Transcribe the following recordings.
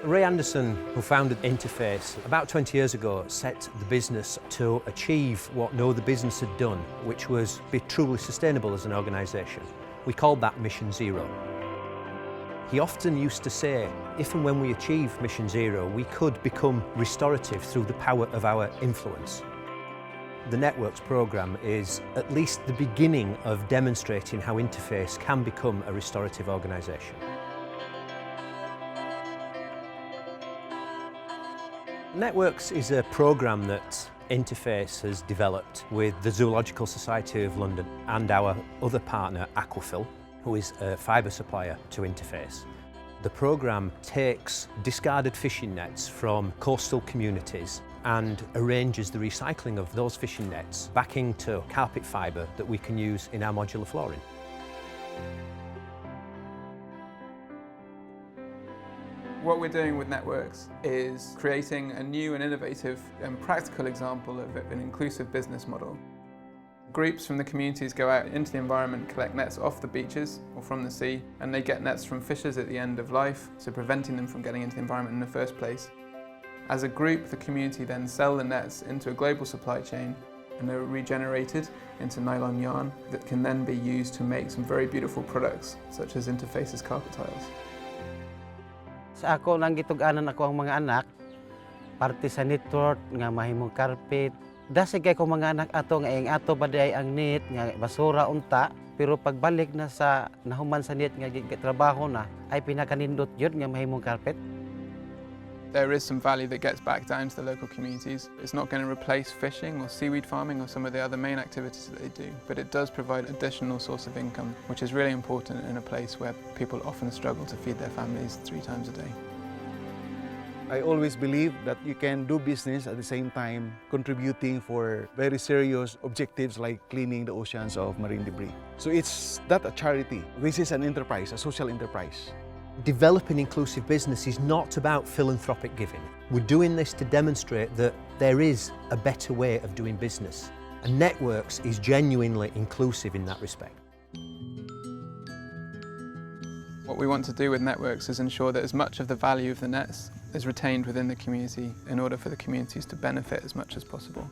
Ray Anderson, who founded Interface about 20 years ago, set the business to achieve what no other business had done, which was be truly sustainable as an organisation. We called that Mission Zero. He often used to say, if and when we achieve Mission Zero, we could become restorative through the power of our influence. The Networks programme is at least the beginning of demonstrating how Interface can become a restorative organisation. Networks is a programme that Interface has developed with the Zoological Society of London and our other partner, Aquafil, who is a fibre supplier to Interface. The programme takes discarded fishing nets from coastal communities and arranges the recycling of those fishing nets back into carpet fibre that we can use in our modular flooring. What we're doing with Networks is creating a new and innovative and practical example of an inclusive business model. Groups from the communities go out into the environment, collect nets off the beaches or from the sea, and they get nets from fishers at the end of life, so preventing them from getting into the environment in the first place. As a group, the community then sell the nets into a global supply chain, and they're regenerated into nylon yarn that can then be used to make some very beautiful products, such as Interface's carpet tiles. Sa ako nang gitug-anan ako ang mga anak, parte sa network nga mahimong carpet. Dasi kay ko mga anak ato nga ing ato paday ang net nga basura unta, pero pagbalik na sa nahuman sa net nga trabaho na ay pinakanindot yun nga mahimong carpet. There is some value that gets back down to the local communities. It's not going to replace fishing or seaweed farming or some of the other main activities that they do, but it does provide an additional source of income, which is really important in a place where people often struggle to feed their families 3 times a day. I always believe that you can do business at the same time contributing for very serious objectives like cleaning the oceans of marine debris. So it's not a charity. This is an enterprise, a social enterprise. Developing inclusive business is not about philanthropic giving. We're doing this to demonstrate that there is a better way of doing business, and Networks is genuinely inclusive in that respect. What we want to do with Networks is ensure that as much of the value of the nets is retained within the community in order for the communities to benefit as much as possible.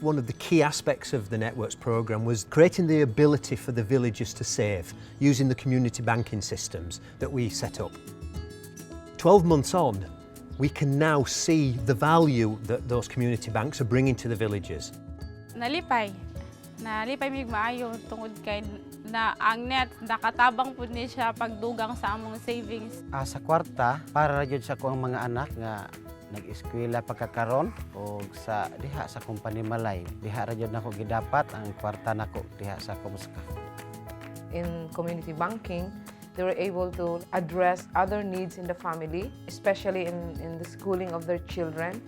One of the key aspects of the Networks programme was creating the ability for the villagers to save using the community banking systems that we set up. 12 months on, we can now see the value that those community banks are bringing to the villagers. Nalipay mig maayo tungod kay na ang net nakatabang pud ni siya pagdugang sa among savings. Sa kwarta para jud sa ko ang mga anak nga nag-eskwela pagkakaron o sa diha sa kumpanya Malay. Diha ra jud nako gidapat ang kwarta nako diha sa Kumuska. In community banking, they were able to address other needs in the family, especially in the schooling of their children,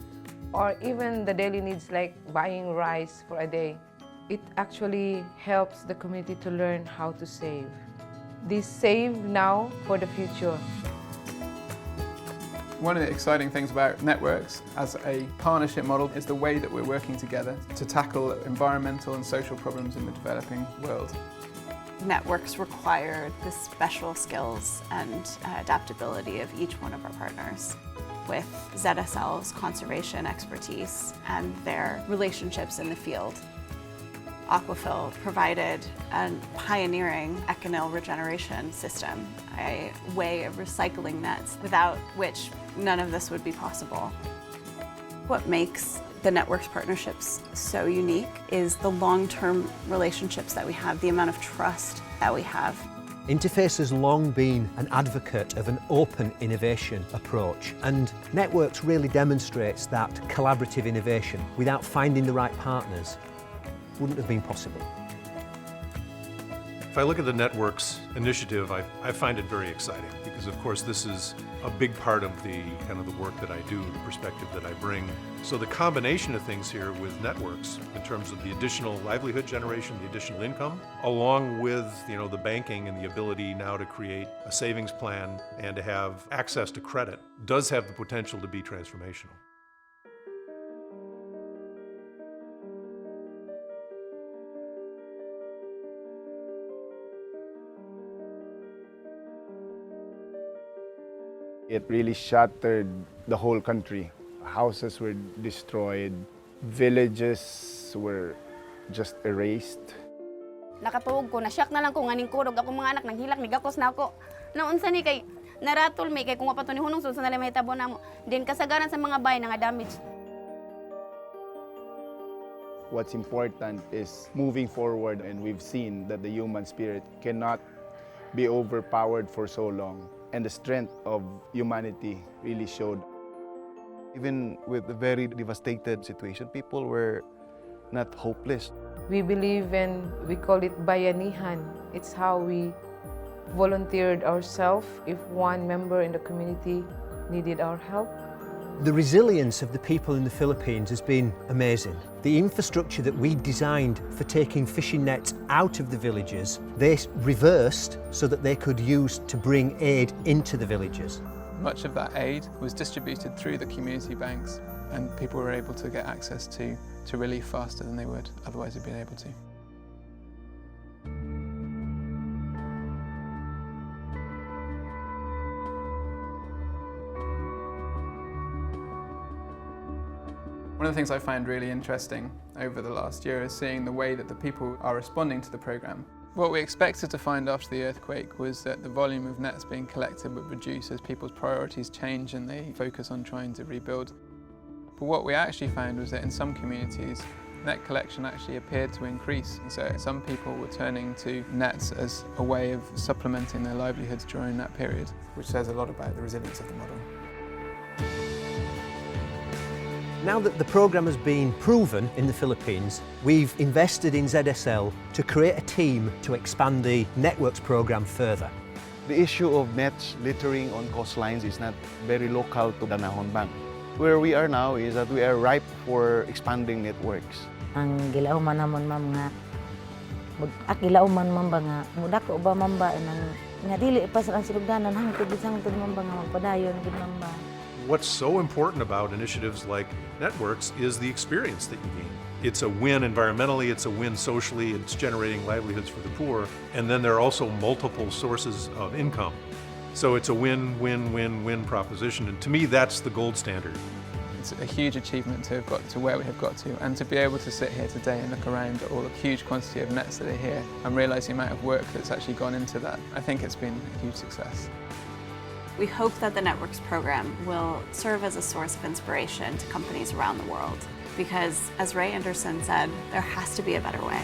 or even the daily needs like buying rice for a day. It actually helps the community to learn how to save. They save now for the future. One of the exciting things about Networks as a partnership model is the way that we're working together to tackle environmental and social problems in the developing world. Networks required the special skills and adaptability of each one of our partners, with ZSL's conservation expertise and their relationships in the field. Aquafil provided a pioneering Econyl regeneration system, a way of recycling nets without which none of this would be possible. What makes the Networks partnerships so unique is the long-term relationships that we have, the amount of trust that we have. Interface has long been an advocate of an open innovation approach, and Networks really demonstrates that collaborative innovation without finding the right partners wouldn't have been possible. If I look at the Networks initiative, I find it very exciting because, of course, this is a big part of the kind of the work that I do, the perspective that I bring. So the combination of things here with Networks, in terms of the additional livelihood generation, the additional income, along with the banking and the ability now to create a savings plan and to have access to credit, does have the potential to be transformational. It really shattered the whole country. Houses were destroyed, villages were just erased. Nakatuog ko, na-shock na lang ko, nganing kurog ako mga anak, naghilak, nigakos na ako. Naunsa ni kay, naratol may, kay kung wapato ni hunong, sunsa na lang may tabo na mo. Din kasagaran sa mga bahay na nga damage. What's important is moving forward, and we've seen that the human spirit cannot be overpowered for so long. And the strength of humanity really showed. Even with a very devastated situation, people were not hopeless. We believe in, we call it bayanihan. It's how we volunteered ourselves if one member in the community needed our help. The resilience of the people in the Philippines has been amazing. The infrastructure that we designed for taking fishing nets out of the villages, they reversed so that they could use to bring aid into the villages. Much of that aid was distributed through the community banks, and people were able to get access to relief faster than they would otherwise have been able to. One of the things I find really interesting over the last year is seeing the way that the people are responding to the programme. What we expected to find after the earthquake was that the volume of nets being collected would reduce as people's priorities change and they focus on trying to rebuild. But what we actually found was that in some communities, net collection actually appeared to increase. And so some people were turning to nets as a way of supplementing their livelihoods during that period, which says a lot about the resilience of the model. Now that the programme has been proven in the Philippines, we've invested in ZSL to create a team to expand the networks programme further. The issue of nets littering on coastlines is not very local to Danahon Bank. Where we are now is that we are ripe for expanding networks. Ang gilauman namon ma'am nga gilauman ma'am ba nga mudako ba ma'am ba nga dili pa sa silugdanan hangtod bisangtod ma'am ba nga magpadayon gid ma'am ba. What's so important about initiatives like networks is the experience that you gain. It's a win environmentally, it's a win socially, it's generating livelihoods for the poor, and then there are also multiple sources of income. So it's a win-win-win-win proposition, and to me that's the gold standard. It's a huge achievement to have got to where we have got to, and to be able to sit here today and look around at all the huge quantity of nets that are here and realise the amount of work that's actually gone into that. I think it's been a huge success. We hope that the Networks program will serve as a source of inspiration to companies around the world because, as Ray Anderson said, there has to be a better way.